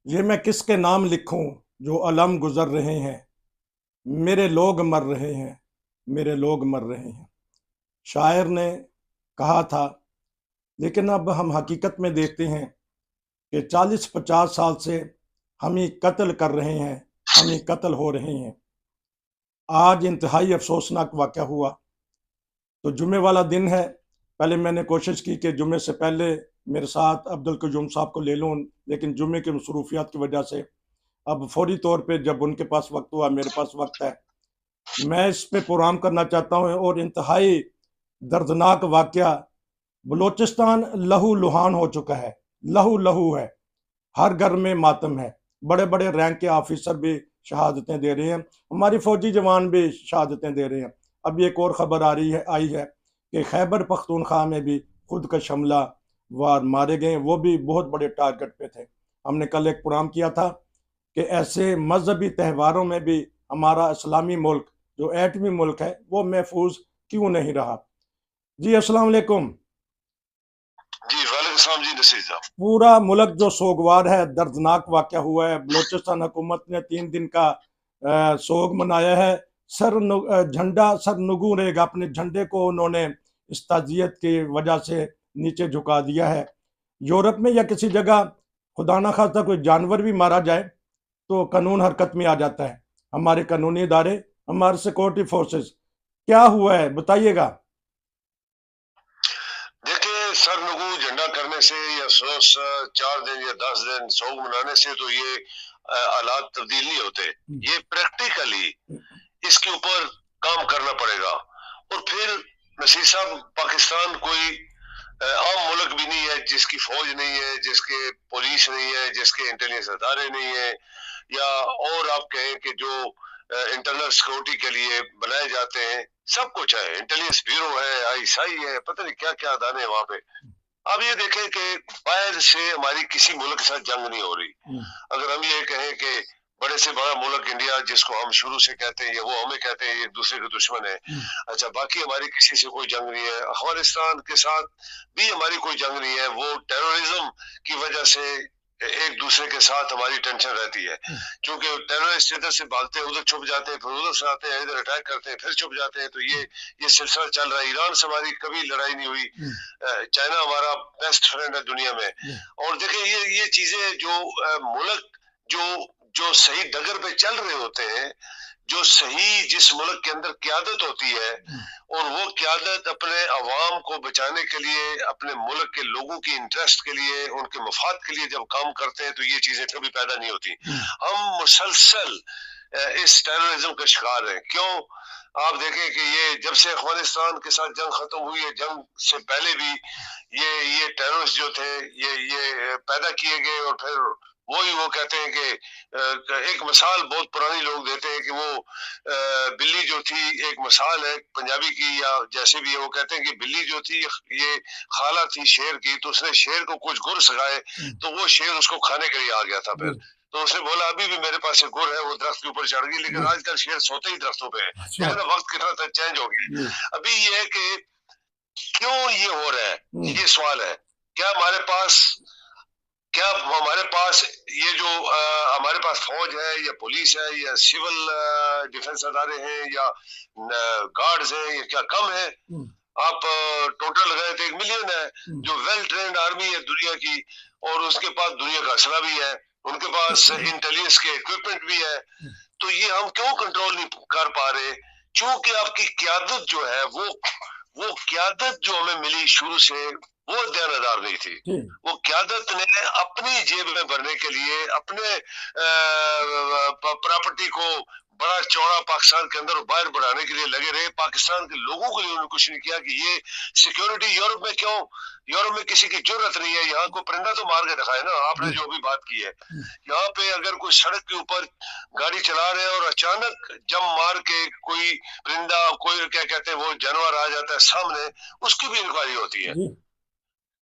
ये मैं किसके नाम लिखूं जो अलम गुजर रहे हैं। मेरे लोग मर रहे हैं, मेरे लोग मर रहे हैं। शायर ने कहा था, लेकिन अब हम हकीकत में देखते हैं कि 40-50 साल से हम ही कत्ल कर रहे हैं, हम ही कत्ल हो रहे हैं। आज इंतहाई अफसोसनाक वाक़या हुआ। तो जुमे वाला दिन है। पहले मैंने कोशिश की कि जुमे से पहले मेरे साथ अब्दुल कयूम साहब को ले लूँ, लेकिन जुमे की मसरूफियात की वजह से अब फौरी तौर पे जब उनके पास वक्त हुआ, मेरे पास वक्त है। मैं इस पे प्रोग्राम करना चाहता हूँ। और इंतहाई दर्दनाक वाक़या, बलूचिस्तान लहू लुहान हो चुका है, लहू लहू है। हर घर में मातम है। बड़े बड़े रैंक के ऑफिसर भी शहादतें दे रहे हैं, हमारी फौजी जवान भी शहादतें दे रहे हैं। अभी एक और खबर आ रही है आई है कि खैबर पख्तूनख्वा में भी खुद का हमला वार मारे गए, वो भी बहुत बड़े टारगेट पे थे। हमने कल एक प्रोग्राम किया था कि ऐसे मजहबी त्योहारों में भी हमारा इस्लामी मुल्क, जो एटमी मुल्क है, वो महफूज क्यों नहीं रहा। जी अस्सलाम वालेकुम। जी वालेकुम सलाम जी नसीर साहब। पूरा मुल्क जो सोगवार है, दर्दनाक वाक़या हुआ है। बलोचिस्तान हुकूमत ने 3 दिन का सोग मनाया है। झंडा सर नुगू रहेगा, अपने झंडे को उन्होंने इस ताजियत की वजह से नीचे झुका दिया है। यूरोप में या किसी जगह खुदा ना खास्ता कोई जानवर भी मारा जाए तो कानून हरकत में आ जाता है। हमारे कानूनी इदारे, हमारे सिक्योरिटी फोर्सेस, क्या हुआ है बताइएगा। देखिए सरनगू झंडा करने से या 4 दिन या 10 दिन सोग मनाने से तो ये हालात तब्दील नहीं होते। ये प्रैक्टिकली इसके ऊपर काम करना पड़ेगा। और फिर नसीर साहब, पाकिस्तान कोई आम मुल्क भी नहीं है जिसकी फौज नहीं है, जिसके पुलिस नहीं है, जिसके इंटेलिजेंस अदारे नहीं है, या और आप कहें कि जो इंटरनल सिक्योरिटी के लिए बनाए जाते हैं, सब कुछ है। इंटेलिजेंस ब्यूरो है, आईएसआई है, पता नहीं क्या क्या अदारे हैं वहां पे। अब ये देखें कि बाहर से हमारी किसी मुल्क के साथ जंग नहीं हो रही। अगर हम ये कहें कि बड़े से बड़ा मुल्क इंडिया, जिसको हम शुरू से कहते हैं, ये वो हमें कहते हैं ये दूसरे के दुश्मन है। अच्छा, बाकी हमारी किसी से कोई जंग नहीं है। अफगानिस्तान के साथ भी हमारी कोई जंग नहीं है। वो टेररिज्म की वजह से एक दूसरे के साथ हमारी टेंशन रहती है, क्योंकि टेररिस्ट इधर से भागते हैं, उधर छुप जाते हैं, फिर उधर से आते हैं, इधर अटैक करते हैं, फिर छुप जाते हैं। तो ये सिलसिला चल रहा है। ईरान से हमारी कभी लड़ाई नहीं हुई। चाइना हमारा बेस्ट फ्रेंड है दुनिया में। और देखिए ये चीजें जो मुल्क जो जो सही डगर पे चल रहे होते हैं, जो सही जिस मुल्क के अंदर क्यादत होती है, और वो क्यादत अपने अवाम को बचाने के लिए, अपने मुल्क के लोगों की इंटरेस्ट के लिए, उनके मफाद के लिए जब काम करते हैं, तो ये चीजें कभी पैदा नहीं होती। हम मुसलसल इस टेररिज्म का शिकार हैं। क्यों? आप देखें कि ये जब से अफगानिस्तान के साथ जंग खत्म हुई है, जंग से पहले भी ये टेररिस्ट जो थे ये पैदा किए गए। और फिर वो कहते हैं कि एक मिसाल बहुत पुरानी लोग देते हैं कि वो बिल्ली जो थी, एक मिसाल है पंजाबी की या जैसे भी है, वो कहते हैं कि बिल्ली जो थी ये खाला थी शेर की, तो उसने शेर को कुछ गुर सिखाए, तो वो शेर उसको खाने के लिए आ गया था। फिर तो उसने बोला अभी भी मेरे पास एक गुर है, वो दरख्त के ऊपर चढ़ गई। लेकिन आजकल शेर सोते ही दरख्तों पे है। देखो ना वक्त कितना चेंज हो गया। अभी ये है कि क्यों ये हो रहा है, ये सवाल है। क्या हमारे पास क्या हमारे पास ये जो हमारे पास फौज है या पुलिस है या सिविल डिफेंस अदारे हैं या गार्ड्स हैं, ये क्या कम है? आप टोटल लगाए तो 1 मिलियन है जो वेल ट्रेंड आर्मी है दुनिया की, और उसके पास दुनिया का असला भी है, उनके पास इंटेलिजेंस के इक्विपमेंट भी है। तो ये हम क्यों कंट्रोल नहीं कर पा रहे? क्योंकि आपकी क्यादत जो है वो क्यादत जो हमें मिली शुरू से, वो दयानदार नहीं थी। वो क्यादत ने अपनी जेब में भरने के लिए, अपने प्रॉपर्टी को बड़ा चौड़ा पाकिस्तान के अंदर बाहर बढ़ाने के लिए लगे रहे। पाकिस्तान के लोगों के लिए उन्होंने कुछ नहीं किया कि ये सिक्योरिटी यूरोप में क्यों? यूरोप में किसी की जरूरत नहीं है। यहाँ को परिंदा तो मार के दिखाए ना, आपने जो भी बात की है। यहाँ पे अगर कोई सड़क के ऊपर गाड़ी चला रहे हैं और अचानक जम मार के कोई परिंदा, कोई क्या कहते हैं वो जानवर आ जाता है सामने, उसकी भी इंक्वायरी होती है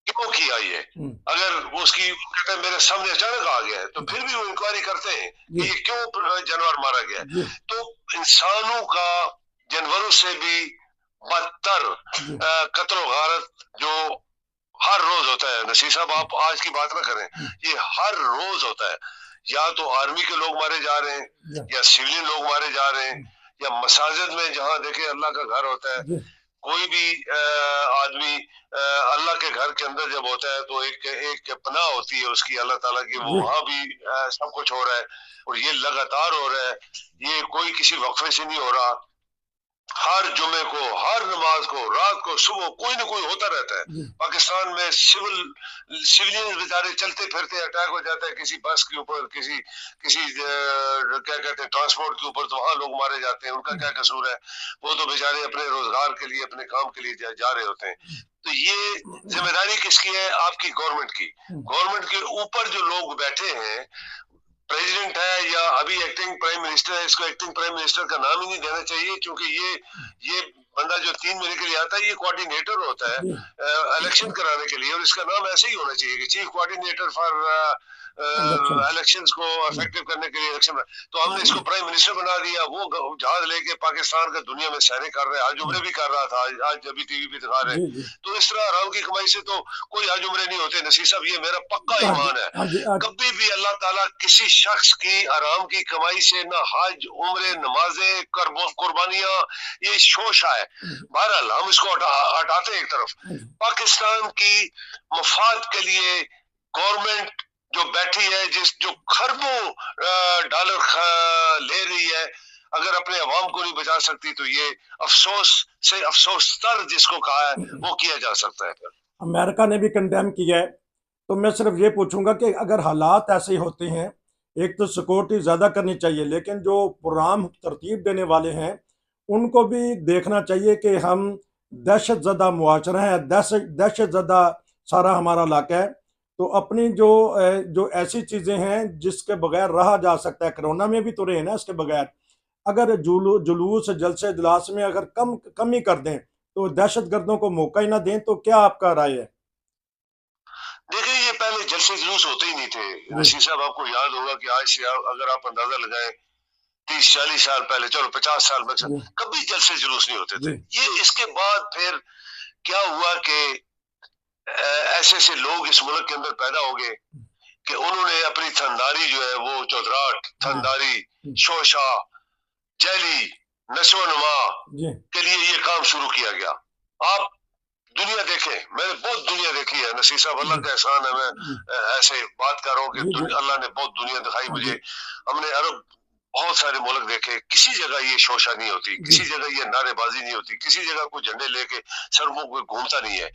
क्यों किया ये। अगर उसकी कहते हैं मेरे सामने अचानक आ गया है, तो फिर भी वो इंक्वायरी करते हैं कि ये क्यों जानवर मारा गया। तो इंसानों का जानवरों से भी बदतर कत्ल गारत जो हर रोज होता है। नसीर साहब, आप आज की बात ना करें, ये हर रोज होता है। या तो आर्मी के लोग मारे जा रहे हैं, या सिविलियन लोग मारे जा रहे हैं, या मसाजिद में जहां देखे अल्लाह का घर होता है, कोई भी आदमी अल्लाह के घर के अंदर जब होता है तो एक एक पनाह होती है उसकी अल्लाह ताला की, वो वहां भी सब कुछ हो रहा है, और ये लगातार हो रहा है, ये कोई किसी वक्फे से नहीं हो रहा। हर जुमे को, हर नमाज को, रात को, सुबह कोई ना कोई होता रहता है। पाकिस्तान में सिविलियन बेचारे चलते फिरते अटैक हो जाता है किसी बस के ऊपर, किसी किसी क्या कहते हैं ट्रांसपोर्ट के ऊपर, तो वहां लोग मारे जाते हैं। उनका क्या कसूर है? वो तो बेचारे अपने रोजगार के लिए, अपने काम के लिए जा रहे होते हैं। तो ये जिम्मेदारी किसकी है? आपकी गवर्नमेंट की। गवर्नमेंट के ऊपर जो लोग बैठे हैं, प्रेसिडेंट है या अभी एक्टिंग प्राइम मिनिस्टर है, इसको एक्टिंग प्राइम मिनिस्टर का नाम ही नहीं देना चाहिए, क्योंकि ये बंदा जो 3 महीने के लिए आता है, ये कोऑर्डिनेटर होता है इलेक्शन कराने के लिए, और इसका नाम ऐसे ही होना चाहिए कि चीफ कोऑर्डिनेटर फॉर इलेक्शंस को इफेक्टिव करने के लिए इलेक्शन। तो हमने इसको प्राइम मिनिस्टर बना दिया, वो जहाज लेके पाकिस्तान का दुनिया में सैर कर रहे हैं। आज उम्रे भी कर रहा था, आज अभी टीवी पे दिखा रहे हैं। तो इस तरह हराम की कमाई से तो कोई आज उम्रे नहीं होते। नसीर साहब, ये मेरा पक्का ईमान है, कभी भी अल्लाह ताला किसी शख्स की हराम की कमाई से ना हज, उम्रे, नमाजें, कुर्बानियां, ये शोशा है। बहरहाल हम इसको हटाते हैं एक तरफ। पाकिस्तान की मफाद के लिए गवर्नमेंट जो बैठी है, जो खरबों डॉलर ले रही है, अगर अपने अवाम को नहीं बचा सकती तो ये अफसोस से अफसोस तर जिसको कहा है वो किया जा सकता है। अमेरिका ने भी कंडेम किया है। तो मैं सिर्फ ये पूछूंगा कि अगर हालात ऐसे होते हैं, एक तो सिक्योरिटी ज़्यादा करनी चाहिए, लेकिन जो प्रोग्राम तरतीब देने वाले हैं उनको भी देखना चाहिए कि हम दहशत ज़दा मुआशरा है, दहशत ज़दा सारा हमारा इलाका है। तो अपनी जो ऐसी चीज़ें हैं जिसके बगैर रहा जा सकता है, कोरोना में भी तो रहे ना इसके बगैर, अगर जुलूस जलसे इजलास में अगर कम ही कर दें तो दहशत गर्दों को मौका ही ना दें, तो क्या आपका राय है? देखिए, ये पहले जलसे जुलूस होते ही नहीं थे रशीद साहब। आपको याद होगा कि आज से अगर आप अंदाजा लगाएं 30-40 साल पहले, चलो 50 साल में, कभी जलसे जुलूस नहीं होते थे। ये इसके बाद फिर क्या हुआ कि ऐसे ऐसे लोग इस मुल्क के अंदर पैदा हो गए कि उन्होंने अपनी थनदारी जो है, वो चौधराट, थनदारी, शोशा, जैली, नशो नुमा के लिए ये काम शुरू किया गया। आप दुनिया देखे, मैंने बहुत दुनिया देखी है नसीर साहब, अल्लाह का एहसान है। मैं ऐसे बात कर रहा हूँ कि अल्लाह ने बहुत दुनिया दिखाई मुझे। हमने अरब बहुत सारे मुल्क देखे, किसी जगह ये शोशा नहीं होती, किसी जगह ये नारेबाजी नहीं होती, किसी जगह कोई झंडे लेके सड़कों पे घूमता नहीं है।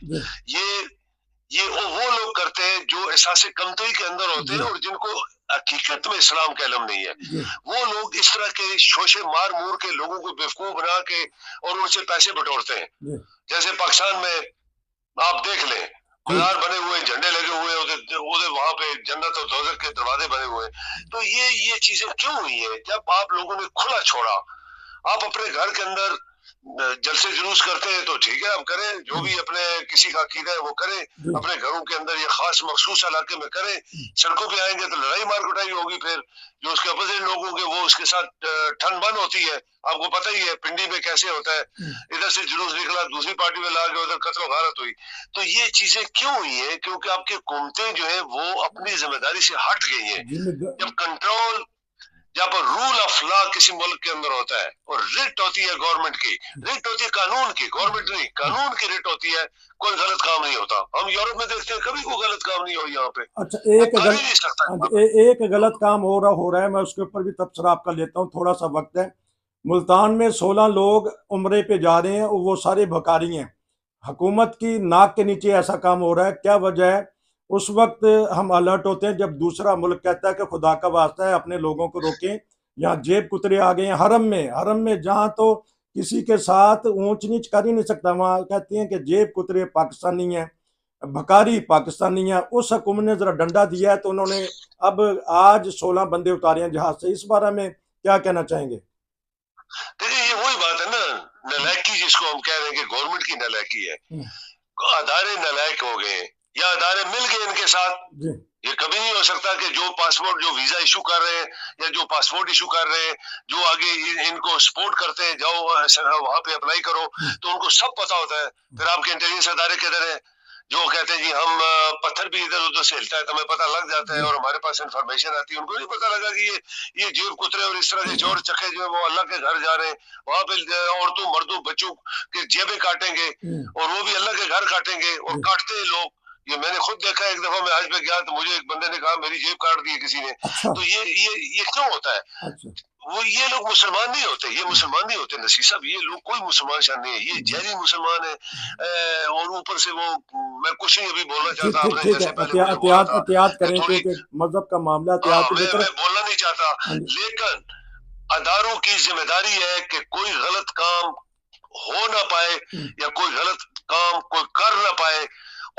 ये वो लोग करते हैं जो एहसास कमतरी के अंदर होते हैं और जिनको हकीकत में इस्लाम का इल्म नहीं है। वो लोग इस तरह के शोशे मार मूर के लोगों को बेवकूफ बना के और उनसे पैसे बटोरते हैं। जैसे पाकिस्तान में आप देख लें, मीनार बने हुए, झंडे लगे हुए, उधर वहां पे जन्नत और दोज़ख के दरवाजे बने हुए। तो ये चीजें क्यों हुई है? जब आप लोगों ने खुला छोड़ा, आप अपने घर के अंदर जलसे जुलूस करते हैं तो ठीक है, आप करें, जो भी अपने किसी का अकीदा है वो करें, अपने घरों के अंदर ये खास मखसूस इलाके में करें। सड़कों पे आएंगे तो लड़ाई मार कुटाई होगी, फिर जो उसके अपोजिट लोग होंगे वो उसके साथ ठन बन होती है। आपको पता ही है पिंडी में कैसे होता है, इधर से जुलूस निकला, दूसरी पार्टी में ला के उधर कत्ल गारत हुई। तो ये चीजें क्यों हुई है? क्योंकि आपकी हुकूमतें जो है वो अपनी जिम्मेदारी से हट गई है। जब कंट्रोल, जब रूल ऑफ लॉ किसी मुल्क के अंदर होता है और रिट होती है गवर्नमेंट की, रिट होती है कानून की, गवर्नमेंट नहीं, कानून की रिट होती है, कोई गलत काम नहीं होता। हम यूरोप में देखते हैं कभी कोई गलत काम नहीं हो यहाँ पे। अच्छा, एक गलत काम हो रहा है, मैं उसके ऊपर भी तबसरा आपका लेता हूँ, थोड़ा सा वक्त है। मुल्तान में 16 लोग उम्रे पे जा रहे हैं और वो सारे भकारी हैं। हुकूमत की नाक के नीचे ऐसा काम हो रहा है, क्या वजह है? उस वक्त हम अलर्ट होते हैं जब दूसरा मुल्क कहता है कि खुदा का वास्ता है अपने लोगों को रोकें, यहाँ जेब कुतरे आ गए हैं। हरम में जहाँ तो किसी के साथ ऊंच नीच कर ही नहीं सकता, वहाँ कहती हैं कि जेब कुतरे पाकिस्तानी हैं, भकारी पाकिस्तानी हैं। उस हुकूमत ने जरा डंडा दिया है तो उन्होंने अब आज 16 बंदे उतारे हैं जहाज से। इस बारे में क्या कहना चाहेंगे? देखिए, ये वही बात है ना, नलायकी जिसको हम कह रहे हैं कि गवर्नमेंट की नलायकी है। अदारे नलायक हो गए या अदारे मिल गए इनके साथ। ये कभी नहीं हो सकता कि जो पासपोर्ट, जो वीजा इशू कर रहे हैं या जो पासपोर्ट इशू कर रहे हैं, जो आगे इनको सपोर्ट करते हैं, जाओ वहां पे अप्लाई करो, तो उनको सब पता होता है। फिर आपके इंटेलिजेंस अदारे किधर है? जो कहते हैं जी हम पत्थर भी इधर उधर से हिलता है तो हमें पता लग जाता है और हमारे पास इंफॉर्मेशन आती है, उनको नहीं पता लगा कि ये जेब कुतरे और इस तरह के चोर चक्के जो है वो अल्लाह के घर जा रहे हैं, वहां पे औरतों मर्दों बच्चों के जेबें काटेंगे और वो भी अल्लाह के घर काटेंगे और काटते हैं लोग। ये मैंने खुद देखा, एक दफा मैं हज पे गया तो मुझे एक बंदे ने कहा मेरी जेब काट दी है किसी ने। अच्छा। तो ये क्यों होता है? अच्छा। वो ये लोग मुसलमान नहीं होते, ये मुसलमान नहीं होते नसीर साहब, ये लोग कोई मुसलमान शान नहीं है, ये जहरी मुसलमान है। और ऊपर से वो, मैं कुछ नहीं अभी बोलना ठीक चाहता, ठीक आपने ठीक है, जैसे पहले मुझे बोला एहतियात था एहतियात कि करें थोड़ी, क्योंकि मजहब का मामला, हाँ एहतियात मैं बेहतर। बोलना नहीं चाहता, हाँ जी। लेकिन अदारों की जिम्मेदारी है कि कोई गलत काम हो ना पाए या कोई गलत काम कोई कर ना पाए,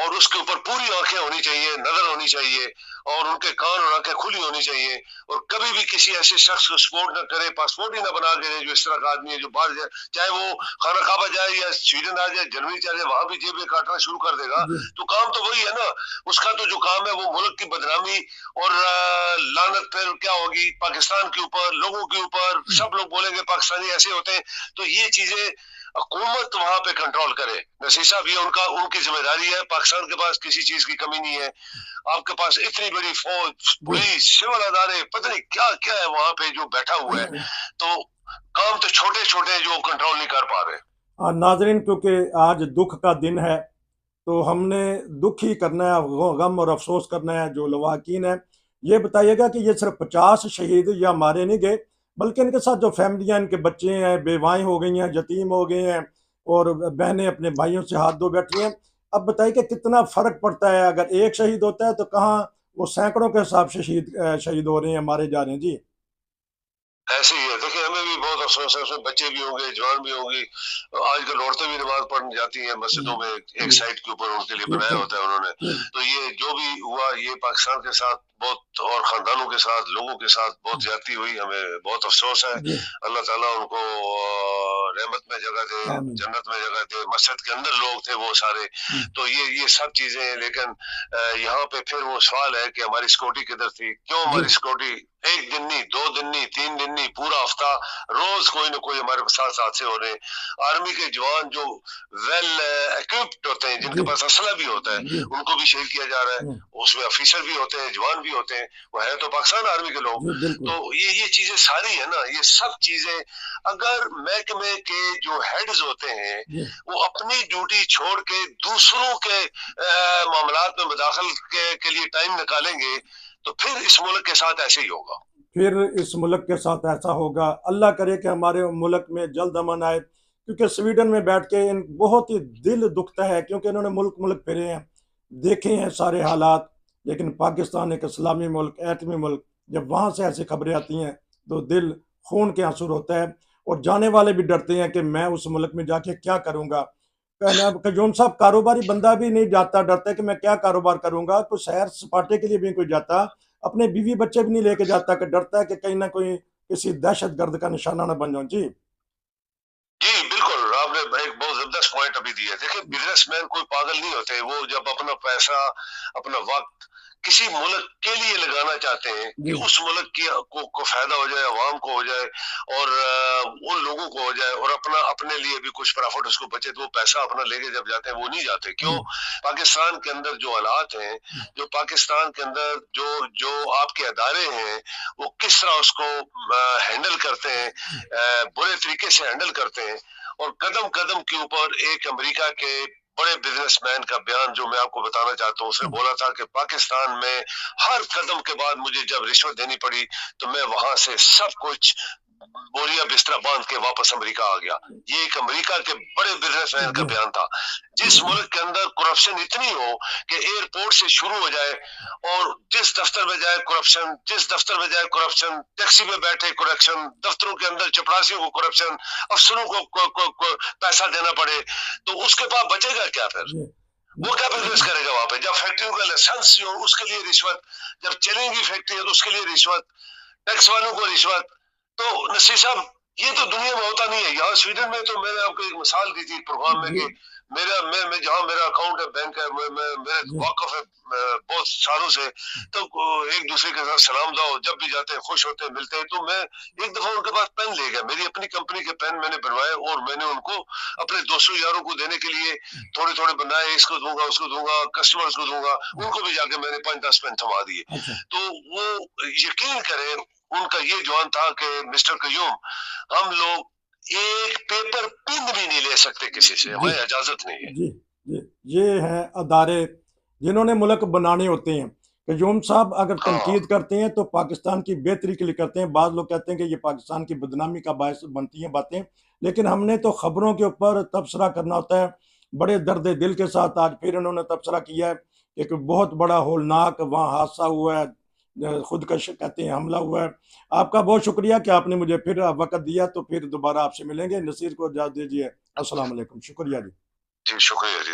और उसके ऊपर पूरी आंखें होनी चाहिए, नजर होनी चाहिए और उनके कान और आंखें खुली होनी चाहिए, और कभी भी किसी ऐसे शख्स को सपोर्ट न करे, पासपोर्ट ही ना बना के दे जो इस तरह का आदमी है जो बाहर जाए, चाहे वो खाना खाबा जाए या स्वीडन आ जाए, जर्मनी चले जाए, वहां भी जेबें काटना शुरू कर देगा तो काम तो वही है ना। उसका तो जो काम है वो मुल्क की बदनामी और लानत फिर क्या होगी पाकिस्तान के ऊपर, लोगों के ऊपर, सब लोग बोलेंगे पाकिस्तानी ऐसे होते हैं। तो ये चीजें हुकूमत वहां पे कंट्रोल करे नसीर साहब, ये उनकी जिम्मेदारी है। पाकिस्तान के पास किसी चीज की कमी नहीं है, आपके पास इतनी बड़ी फौज, पुलिस, सिविल अदारे, पता नहीं क्या क्या है वहां पे जो बैठा हुआ है, तो काम तो छोटे छोटे जो कंट्रोल नहीं कर पा रहे। नाजरीन, क्योंकि आज दुख का दिन है तो हमने दुख ही करना है, गम और अफसोस करना है जो लवाकिन है। ये बताइएगा कि ये सिर्फ 50 शहीद या मारे नहीं गए, बल्कि इनके साथ जो फैमिलियां, इनके बच्चे हैं, बेवाएं हो गई हैं, यतीम हो गए हैं और बहनें अपने भाइयों से हाथ धो बैठी हैं। अब बताइए कि कितना फर्क पड़ता है, अगर एक शहीद होता है तो कहाँ वो सैकड़ों के हिसाब से शहीद हो रहे हैं, मारे जा रहे हैं जी। ऐसे ही है, देखिए हमें भी बहुत अफसोस है, उसमें बच्चे भी होंगे, जवान भी होंगे, आजकल औरतें भी नमाज पढ़ने जाती हैं मस्जिदों में, एक साइड के ऊपर उनके लिए बनाया होता है उन्होंने। तो ये जो भी हुआ ये पाकिस्तान के साथ बहुत, और खानदानों के साथ, लोगों के साथ बहुत ज्यादती हुई, हमें बहुत अफसोस है। अल्लाह ताला उनको रहमत में जगह दे, जन्नत में जगह दे, मस्जिद के अंदर लोग थे वो सारे। तो ये सब चीजें हैं, लेकिन यहाँ पे फिर वो सवाल है कि हमारी सिक्योरिटी किधर थी, क्यों हमारी सिक्योरिटी एक दिन नहीं, 2 दिन नहीं, 3 दिन नहीं, पूरा हफ्ता रोज कोई ना कोई हमारे साथ हादसे हो रहे हैं। आर्मी के जवान जो वेल इक्विप्ड होते हैं, जिनके पास असला भी होता है, उनको भी शहीद किया जा रहा है। उसमें ऑफिसर भी होते हैं, जवान भी होते हैं, वो है तो पाकिस्तान आर्मी के लोग। तो ये चीजें सारी है ना, ये सब चीजें अगर महकमे के जो हेड्स होते हैं वो अपनी ड्यूटी छोड़ के दूसरों के मामलात में मुदाखल के लिए टाइम निकालेंगे तो फिर इस मुल्क के साथ ऐसे ही होगा, फिर इस मुल्क के साथ ऐसा होगा। अल्लाह करे कि हमारे मुल्क में जल्द अमन आए, क्योंकि स्वीडन में बैठ के इन बहुत ही दिल दुखता है, क्योंकि इन्होंने मुल्क मुल्क फिरे हैं, देखे हैं सारे हालात। लेकिन पाकिस्तान एक इस्लामी मुल्क, एटमी मुल्क, जब वहाँ से ऐसी खबरें आती हैं तो दिल खून के आंसू होता है, और जाने वाले भी डरते हैं कि मैं उस मुल्क में जाके क्या करूँगा। कहना जोन साहब, कारोबारी बंदा भी नहीं जाता, डरता है कि मैं क्या कारोबार करूँगा। तो सैर सपाटे के लिए भी कोई जाता, अपने बीवी बच्चे भी नहीं लेके जाता, कि डरता है कि कहीं ना कोई किसी दहशत गर्द का निशाना ना बन जाऊं जी। जी बिल्कुल, आपने एक बहुत जबरदस्त पॉइंट अभी दिया। देखिए बिजनेसमैन कोई पागल नहीं होते, वो जब अपना पैसा, अपना वक्त किसी मुल्क के लिए लगाना चाहते हैं कि उस मुल्क को फायदा हो जाए, अवाम को हो जाए और उन लोगों को हो जाए, और अपने लिए भी कुछ प्रॉफिट उसको बचे, तो वो पैसा अपना लेके जब जाते हैं वो नहीं जाते। क्यों? पाकिस्तान के अंदर जो हालात हैं, जो पाकिस्तान के अंदर जो जो आपके अदारे हैं, वो किस तरह उसको हैंडल करते हैं, बुरे तरीके से हैंडल करते हैं। और कदम कदम के ऊपर एक अमेरिका के बड़े बिजनेसमैन का बयान जो मैं आपको बताना चाहता हूँ, उसने बोला था कि पाकिस्तान में हर कदम के बाद मुझे जब रिश्वत देनी पड़ी तो मैं वहां से सब कुछ बोरिया बिस्तरा बांध के वापस अमेरिका आ गया। ये एक अमेरिका के बड़े बिजनेसमैन का बयान था। जिस मुल्क के अंदर करप्शन इतनी हो कि एयरपोर्ट से शुरू हो जाए और जिस दफ्तर में जाए करप्शन, जिस दफ्तर में जाए करप्शन, टैक्सी में बैठे करप्शन, दफ्तरों के अंदर चपरासियों को करप्शन, अफसरों को पैसा देना पड़े, तो उसके पास बचेगा क्या फिर? वो क्या बिजनेस करेगा वहां पे? जब फैक्ट्रियों का लाइसेंस हो उसके लिए रिश्वत, जब चलेंगी फैक्ट्री है तो उसके लिए रिश्वत, टैक्स वालों को रिश्वत। तो नसीर साहब ये तो दुनिया में होता नहीं है। यहाँ स्वीडन में तो मैंने आपको एक मिसाल दी थी प्रोग्राम में कि मैं जहाँ मेरा अकाउंट है, बैंक है, मेरे जी वाकफ है बहुत सालों से, तो एक दूसरे के साथ सलाम दुआ जब भी जाते हैं, खुश होते हैं, मिलते हैं। तो मैं एक दफा उनके पास पेन ले गया, मेरी अपनी कंपनी के पेन मैंने बनवाए और मैंने उनको अपने दोस्तों यारों को देने के लिए थोड़े थोड़े बनाए, इसको दूंगा, उसको दूंगा, कस्टमर्स को दूंगा, उनको भी जाके मैंने 5-10 पेन थमा दिए। अच्छा तो वो यकीन करें, उनका ये जवान था कि मिस्टर कयूम, हम लोग एक पेपर पिन भी नहीं ले सकते किसी से, जी हमें इजाजत नहीं है। जी जी ये हैं अदारे जिन्होंने मुल्क बनाने होते हैं। कयूम साहब अगर हाँ तनकीद करते हैं तो पाकिस्तान की बेहतरी के लिए करते हैं। बाद लोग कहते हैं कि ये पाकिस्तान की बदनामी का बायस बनती हैं बातें, लेकिन हमने तो खबरों के ऊपर तबसरा करना होता है। बड़े दर्द दिल के साथ आज फिर उन्होंने तबसरा किया है कि एक बहुत बड़ा होलनाक वहाँ हादसा हुआ है, खुदकश कहते हैं हमला हुआ है। आपका बहुत शुक्रिया कि आपने मुझे फिर वक्त दिया, तो फिर दोबारा आपसे मिलेंगे। नसीर को इजाज़त दीजिए। अस्सलाम वालेकुम, शुक्रिया जी। जी, शुक्रिया जी।